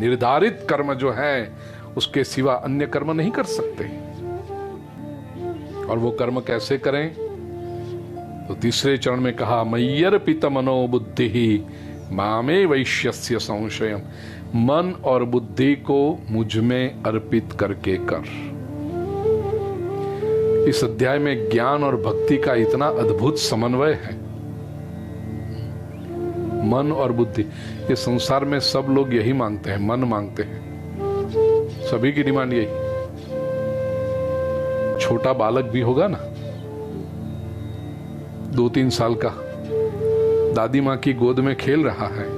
निर्धारित कर्म जो है उसके सिवा अन्य कर्म नहीं कर सकते। और वो कर्म कैसे करें? तो तीसरे चरण में कहा, मय्यर्पित मनो बुद्धि ही मामे वैश्यस्य संशयम। मन और बुद्धि को मुझ में अर्पित करके कर। इस अध्याय में ज्ञान और भक्ति का इतना अद्भुत समन्वय है। मन और बुद्धि, ये संसार में सब लोग यही मांगते हैं, मन मांगते हैं, सभी की डिमांड यही। छोटा बालक भी होगा ना, 2-3 साल का, दादी माँ की गोद में खेल रहा है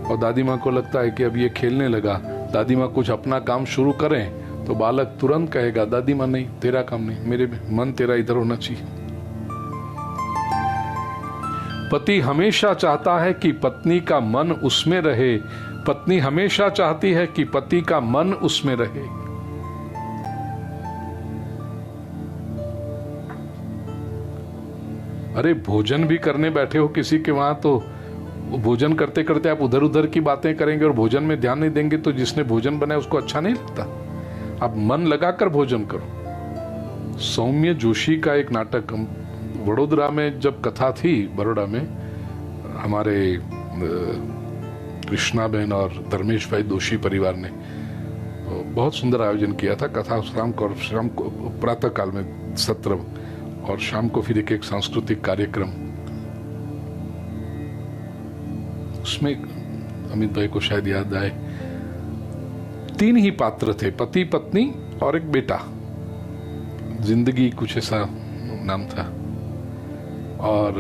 और दादी माँ को लगता है कि अब ये खेलने लगा, दादी माँ कुछ अपना काम शुरू करें तो बालक तुरंत कहेगा, दादी माँ नहीं, तेरा काम नहीं, मेरे मन तेरा इधर होना चाहिए। पति हमेशा चाहता है कि पत्नी का मन उसमें रहे, पत्नी हमेशा चाहती है कि पति का मन उसमें रहे। अरे भोजन भी करने बैठे हो किसी के वहां, तो भोजन करते करते आप उधर उधर की बातें करेंगे और भोजन में ध्यान नहीं देंगे तो जिसने भोजन बनाया उसको अच्छा नहीं लगता। आप मन लगाकर भोजन करो। सौम्य जोशी का एक नाटक, वडोदरा में जब कथा थी, बड़ोड़ा में, हमारे कृष्णा बहन और धर्मेश भाई दोषी परिवार ने बहुत सुंदर आयोजन किया था। कथा शाम को प्रातः काल में सत्र और शाम को फिर एक सांस्कृतिक कार्यक्रम। उसमें अमित भाई को शायद याद आए, 3 ही पात्र थे, पति पत्नी और एक बेटा, जिंदगी कुछ ऐसा नाम था। और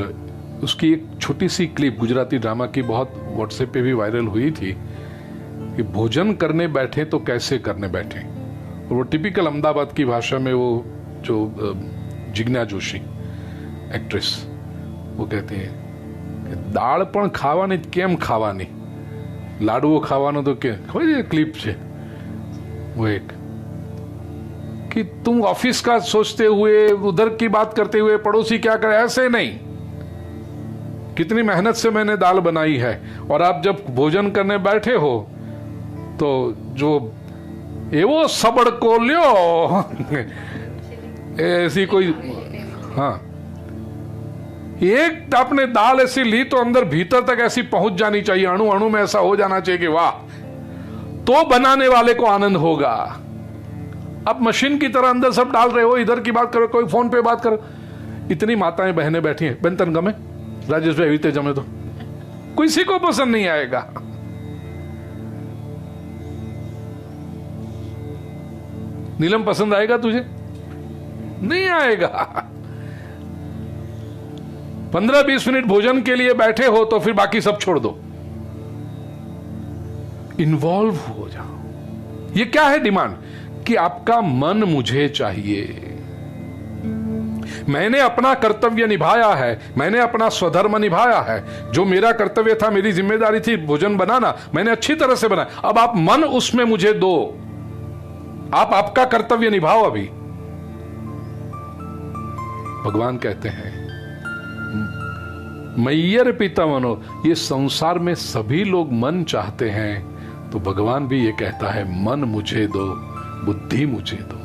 उसकी एक छोटी सी क्लिप गुजराती ड्रामा की बहुत व्हाट्सएप पे भी वायरल हुई थी कि भोजन करने बैठे तो कैसे करने बैठे। और वो टिपिकल अहमदाबाद की भाषा में, वो जो जिज्ञा जोशी एक्ट्रेस, वो कहती है कि दाળ પણ ખાવાની કેમ ખાવાની, લાડવો ખાવાનો તો કે ખબર છે ક્લિપ છે वो एक, कि तुम ऑफिस का सोचते हुए उधर की बात करते हुए पड़ोसी क्या करे, ऐसे नहीं। कितनी मेहनत से मैंने दाल बनाई है और आप जब भोजन करने बैठे हो तो जो एवो सबड़ को लियो ऐसी कोई, हाँ, एक आपने दाल ऐसी ली तो अंदर भीतर तक ऐसी पहुंच जानी चाहिए, अणु अणु में ऐसा हो जाना चाहिए कि वाह, तो बनाने वाले को आनंद होगा। अब मशीन की तरह अंदर सब डाल रहे हो, इधर की बात करो, कोई फोन पे बात करो। इतनी माताएं बहनें बैठी हैं, बेन तन गमे राजेश भाई बीते जमे, तो किसी को पसंद नहीं आएगा। नीलम पसंद आएगा तुझे? नहीं आएगा। 15-20 मिनट भोजन के लिए बैठे हो तो फिर बाकी सब छोड़ दो, इन्वॉल्व हो जाओ। ये क्या है डिमांड? कि आपका मन मुझे चाहिए, मैंने अपना कर्तव्य निभाया है, मैंने अपना स्वधर्म निभाया है, जो मेरा कर्तव्य था, मेरी जिम्मेदारी थी भोजन बनाना, मैंने अच्छी तरह से बनाया। अब आप मन उसमें मुझे दो, आप आपका कर्तव्य निभाओ। अभी भगवान कहते हैं मय्यर्पित मनो, ये संसार में सभी लोग मन चाहते हैं, तो भगवान भी ये कहता है मन मुझे दो, बुद्धि मुझे दो।